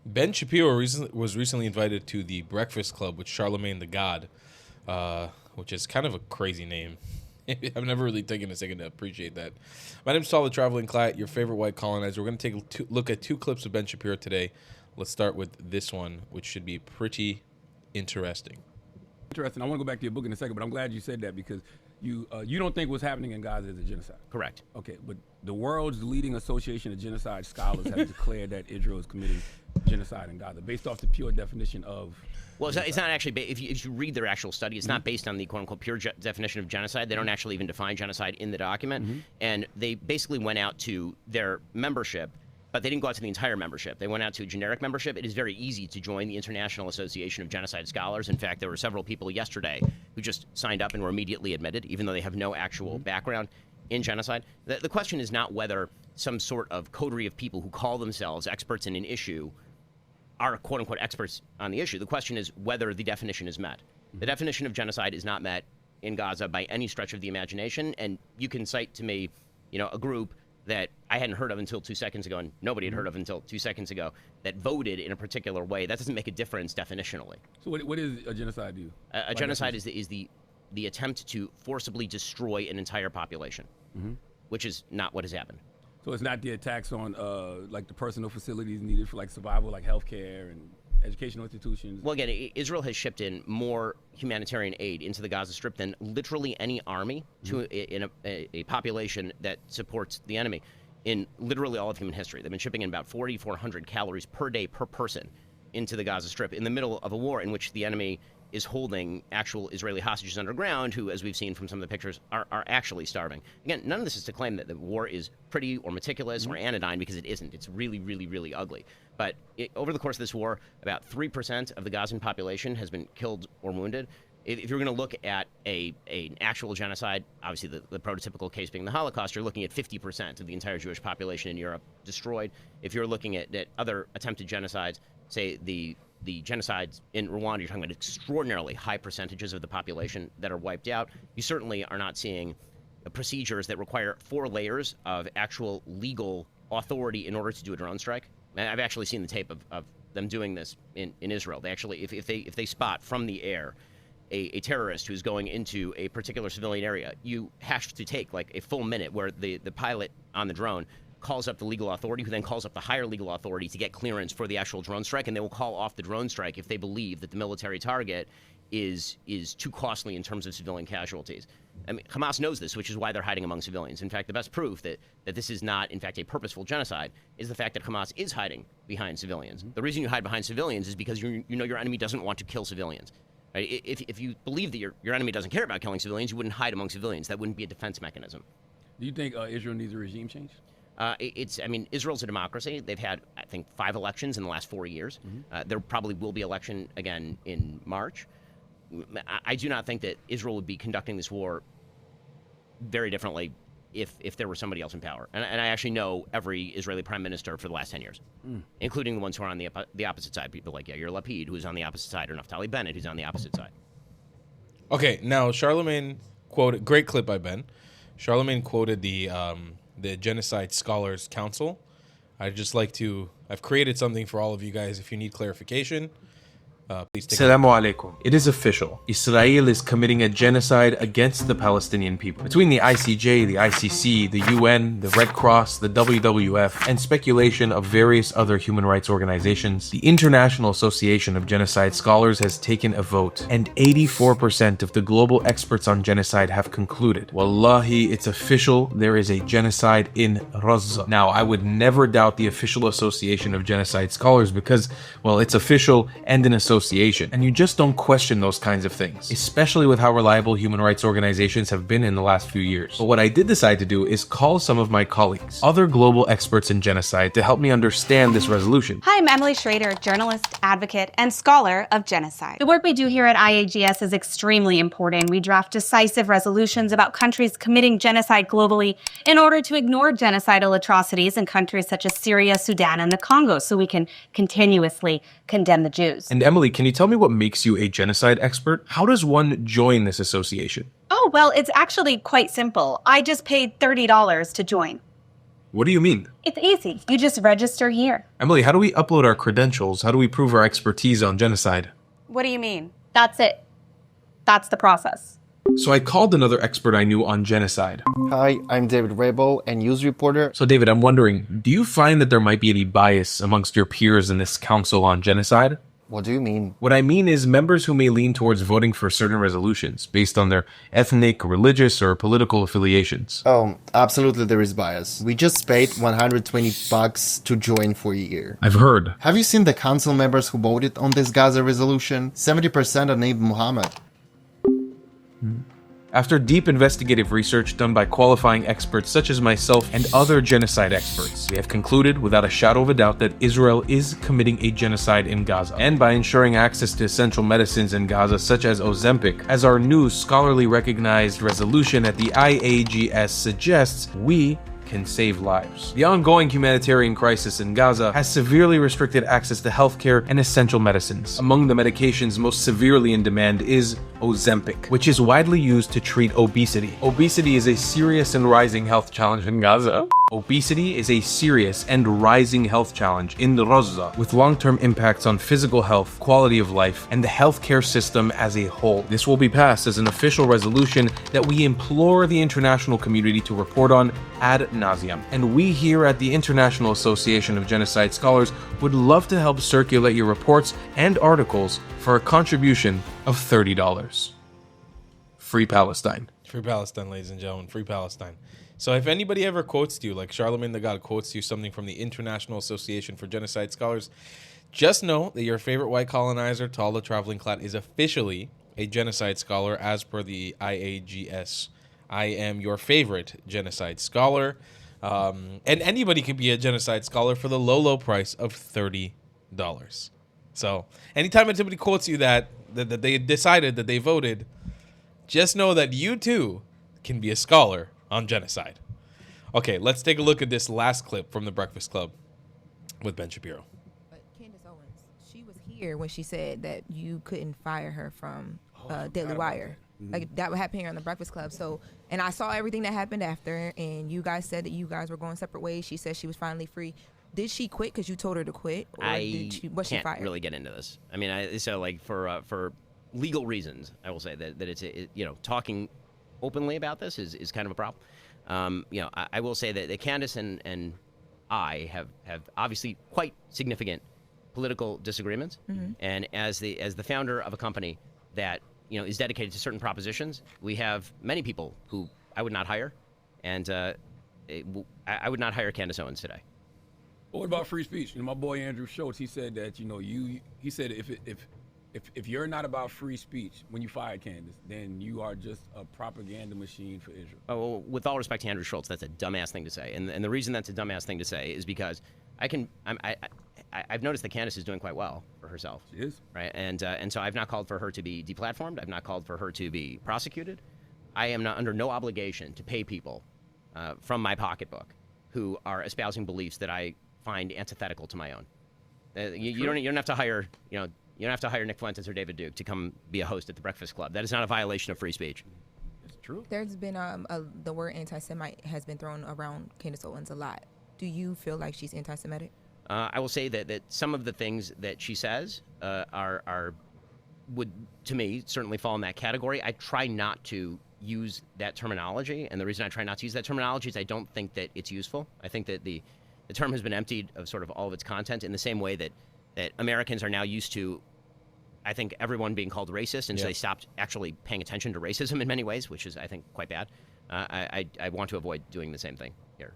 Ben Shapiro was recently invited to the Breakfast Club with Charlemagne the God, which is kind of a crazy name. I've never really taken a second to appreciate that. My name's Saul the Traveling Clat, your favorite white colonizer. We're going to take a look at two clips of Ben Shapiro today. Let's start with this one, which should be pretty interesting. Interesting. I want to go back to your book in a second, but I'm glad you said that because you don't think what's happening in Gaza is a genocide. Correct. Okay, but the world's leading association of genocide scholars have declared that Israel is committing genocide in Gaza based off the pure definition of. Well, it's not actually, if you read their actual study, it's not based on the quote-unquote pure definition of genocide. They don't actually even define genocide in the document. And they basically went out to their membership, but they didn't go out to the entire membership. They went out to a generic membership. It is very easy to join the International Association of Genocide Scholars. In fact, there were several people yesterday who just signed up and were immediately admitted, even though they have no actual background in genocide. The question is not whether some sort of coterie of people who call themselves experts in an issue are quote-unquote experts on the issue. The question is whether the definition is met. The definition of genocide is not met in Gaza by any stretch of the imagination, and you can cite to me, a group that I hadn't heard of until 2 seconds ago, and nobody had heard of until 2 seconds ago, that voted in a particular way. That doesn't make a difference definitionally. So what is a genocide to you? A genocide is the attempt to forcibly destroy an entire population, which is not what has happened. So it's not the attacks on like the personal facilities needed for like survival, like healthcare and educational institutions. Well, again, Israel has shipped in more humanitarian aid into the Gaza Strip than literally any army to in a population that supports the enemy in literally all of human history. They've been shipping in about 4,400 calories per day per person into the Gaza Strip in the middle of a war in which the enemy is holding actual Israeli hostages underground who, as we've seen from some of the pictures, are actually starving. Again, none of this is to claim that the war is pretty or meticulous or anodyne, because it isn't. It's really, really, really ugly. But over the course of this war, about 3% of the Gazan population has been killed or wounded. If you're going to look at an actual genocide, obviously the prototypical case being the Holocaust, you're looking at 50% of the entire Jewish population in Europe destroyed. If you're looking at other attempted genocides, say the genocides in Rwanda, you're talking about extraordinarily high percentages of the population that are wiped out. You certainly are not seeing procedures that require 4 layers of actual legal authority in order to do a drone strike. And I've actually seen the tape of them doing this in Israel. They actually, if they spot from the air a terrorist who's going into a particular civilian area, you have to take like a full minute where the pilot on the drone calls up the legal authority, who then calls up the higher legal authority to get clearance for the actual drone strike, and they will call off the drone strike if they believe that the military target is too costly in terms of civilian casualties. I mean, Hamas knows this, which is why they're hiding among civilians. In fact, the best proof that this is not, in fact, a purposeful genocide is the fact that Hamas is hiding behind civilians. The reason you hide behind civilians is because you know your enemy doesn't want to kill civilians. Right? If you believe that your enemy doesn't care about killing civilians, you wouldn't hide among civilians. That wouldn't be a defense mechanism. Do you think Israel needs a regime change? Israel's a democracy. They've had, I think, 5 elections in the last 4 years. There probably will be election again in March. I do not think that Israel would be conducting this war very differently if there were somebody else in power. And I actually know every Israeli prime minister for the last 10 years, including the ones who are on the opposite side. People like Yair Lapid, who's on the opposite side, or Naftali Bennett, who's on the opposite side. Okay, now Charlemagne quoted, great clip by Ben. Charlemagne quoted the Genocide Scholars Council. I've created something for all of you guys if you need clarification. Please take Assalamu alaikum. It is official. Israel is committing a genocide against the Palestinian people. Between the ICJ, the ICC, the UN, the Red Cross, the WWF, and speculation of various other human rights organizations, the International Association of Genocide Scholars has taken a vote, and 84% of the global experts on genocide have concluded, Wallahi, it's official, there is a genocide in Gaza. Now, I would never doubt the official Association of Genocide Scholars because, well, it's official and an association, and you just don't question those kinds of things, especially with how reliable human rights organizations have been in the last few years. But what I did decide to do is call some of my colleagues, other global experts in genocide, to help me understand this resolution. Hi, I'm Emily Schrader, journalist, advocate, and scholar of genocide. The work we do here at IAGS is extremely important. We draft decisive resolutions about countries committing genocide globally in order to ignore genocidal atrocities in countries such as Syria, Sudan, and the Congo, so we can continuously condemn the Jews. And Emily, can you tell me what makes you a genocide expert? How does one join this association? Oh, well, it's actually quite simple. I just paid $30 to join. What do you mean? It's easy. You just register here. Emily, how do we upload our credentials? How do we prove our expertise on genocide? What do you mean? That's it. That's the process. So I called another expert I knew on genocide. Hi, I'm David Rabel, a news reporter. So David, I'm wondering, do you find that there might be any bias amongst your peers in this council on genocide? What do you mean? What I mean is members who may lean towards voting for certain resolutions based on their ethnic, religious, or political affiliations. Oh, absolutely there is bias. We just paid $120 to join for a year. I've heard. Have you seen the council members who voted on this Gaza resolution? 70% are named Muhammad. After deep investigative research done by qualifying experts such as myself and other genocide experts, we have concluded without a shadow of a doubt that Israel is committing a genocide in Gaza. And by ensuring access to essential medicines in Gaza such as Ozempic, as our new scholarly recognized resolution at the IAGS suggests, we can save lives. The ongoing humanitarian crisis in Gaza has severely restricted access to healthcare and essential medicines. Among the medications most severely in demand is Ozempic, which is widely used to treat obesity. Obesity is a serious and rising health challenge in Gaza. Obesity is a serious and rising health challenge in Gaza, with long-term impacts on physical health, quality of life, and the healthcare system as a whole. This will be passed as an official resolution that we implore the international community to report on ad nauseum. And we here at the International Association of Genocide Scholars would love to help circulate your reports and articles for a contribution of $30. Free Palestine. Free Palestine, ladies and gentlemen. Free Palestine. So if anybody ever quotes to you, like Charlemagne the God quotes to you something from the International Association for Genocide Scholars, just know that your favorite white colonizer, Tall the Traveling Clad, is officially a genocide scholar as per the IAGS. I am your favorite genocide scholar. And anybody can be a genocide scholar for the low, low price of $30. So anytime somebody quotes you that they decided that they voted, just know that you too can be a scholar on genocide. Okay, let's take a look at this last clip from the Breakfast Club with Ben Shapiro. But Candace Owens, she was here when she said that you couldn't fire her from Daily Wire. Like that would happen here on the Breakfast Club. So, and I saw everything that happened after, and you guys said that you guys were going separate ways. She said she was finally free. Did she quit because you told her to quit, or was she fired? Really get into this. I mean, so like for legal reasons, I will say that it's talking openly about this is kind of a problem. I will say that Candace and I have obviously quite significant political disagreements, and as the founder of a company that is dedicated to certain propositions, we have many people who I would not hire, and I would not hire Candace Owens today. Well, what about free speech? My boy Andrew Schultz, he said that he said if you're not about free speech when you fired Candace, then you are just a propaganda machine for Israel. Oh, well, with all respect to Andrew Schultz, that's a dumbass thing to say, and the reason that's a dumbass thing to say is because I've noticed that Candace is doing quite well for herself. She is. Right, and so I've not called for her to be deplatformed. I've not called for her to be prosecuted. I am not under no obligation to pay people from my pocketbook who are espousing beliefs that I find antithetical to my own. You don't have to hire you don't have to hire Nick Fuentes or David Duke to come be a host at the Breakfast Club. That is not a violation of free speech. It's true. There's been the word anti-Semite has been thrown around Candace Owens a lot. Do you feel like she's anti-Semitic? I will say that some of the things that she says would, to me, certainly fall in that category. I try not to use that terminology, and the reason I try not to use that terminology is I don't think that it's useful. I think that the term has been emptied of sort of all of its content in the same way that Americans are now used to, I think, everyone being called racist, and so they stopped actually paying attention to racism in many ways, which is, I think, quite bad. I want to avoid doing the same thing here.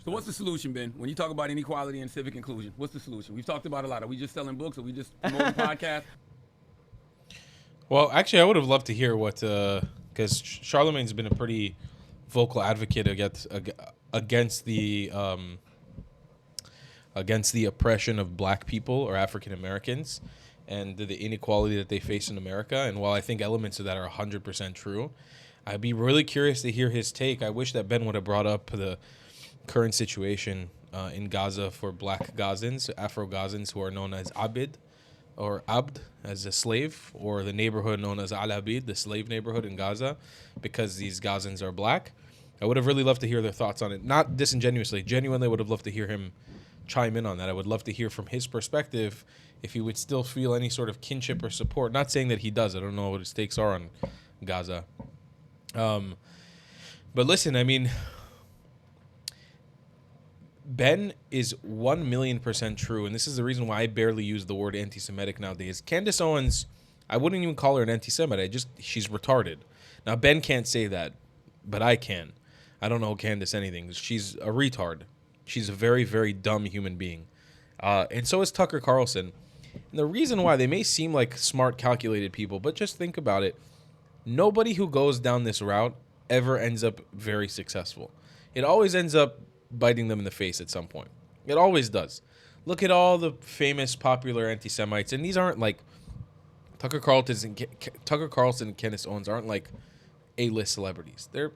So what's the solution, Ben? When you talk about inequality and civic inclusion, what's the solution? We've talked about a lot. Are we just selling books? Are we just promoting podcasts? Well, actually, I would have loved to hear what, because Charlemagne's been a pretty vocal advocate against the oppression of Black people or African Americans and the inequality that they face in America. And while I think elements of that are 100% true, I'd be really curious to hear his take. I wish that Ben would have brought up the current situation in Gaza for Black Gazans, Afro-Gazans, who are known as Abid or Abd as a slave, or the neighborhood known as Al Abid, the slave neighborhood in Gaza, because these Gazans are Black. I would have really loved to hear their thoughts on it. Not disingenuously, genuinely would have loved to hear him chime in on that. I would love to hear from his perspective if he would still feel any sort of kinship or support. Not saying that he does. I don't know what his takes are on Gaza. But listen, I mean, Ben is 1,000,000% true, and this is the reason why I barely use the word anti-Semitic nowadays. Candace Owens, I wouldn't even call her an anti-Semite. She's retarded. Now, Ben can't say that, but I can. I don't know Candace anything. She's a retard. She's a very, very dumb human being. And so is Tucker Carlson. And the reason why, they may seem like smart, calculated people, but just think about it. Nobody who goes down this route ever ends up very successful. It always ends up biting them in the face at some point. It always does. Look at all the famous, popular anti-Semites, and these aren't like Tucker Carlson and Candace Owens aren't like A-list celebrities. They're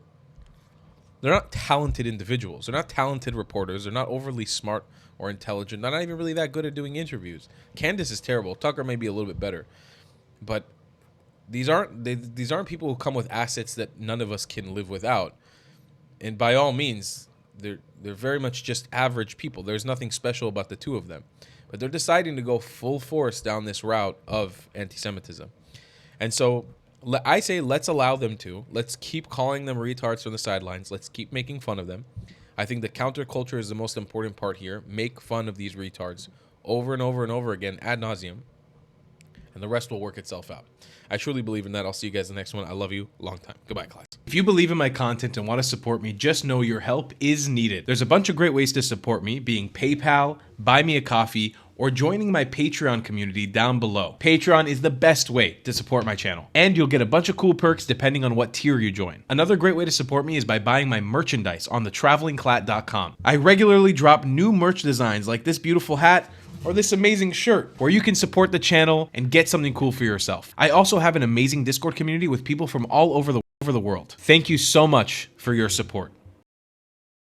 not talented individuals. They're not talented reporters. They're not overly smart or intelligent. They're not even really that good at doing interviews. Candace is terrible. Tucker may be a little bit better, but these aren't people who come with assets that none of us can live without. And by all means, they're very much just average people. There's nothing special about the two of them. But they're deciding to go full force down this route of anti-Semitism. And so I say let's allow them to. Let's keep calling them retards from the sidelines. Let's keep making fun of them. I think the counterculture is the most important part here. Make fun of these retards over and over and over again ad nauseum. And the rest will work itself out. I truly believe in that. I'll see you guys in the next one. I love you. Long time. Goodbye, class. If you believe in my content and want to support me, just know your help is needed. There's a bunch of great ways to support me, being PayPal, Buy Me a Coffee, or joining my Patreon community down below. Patreon is the best way to support my channel, and you'll get a bunch of cool perks depending on what tier you join. Another great way to support me is by buying my merchandise on thetravelingclat.com. I regularly drop new merch designs like this beautiful hat, or this amazing shirt, where you can support the channel and get something cool for yourself. I also have an amazing Discord community with people from all over the world. Thank you so much for your support.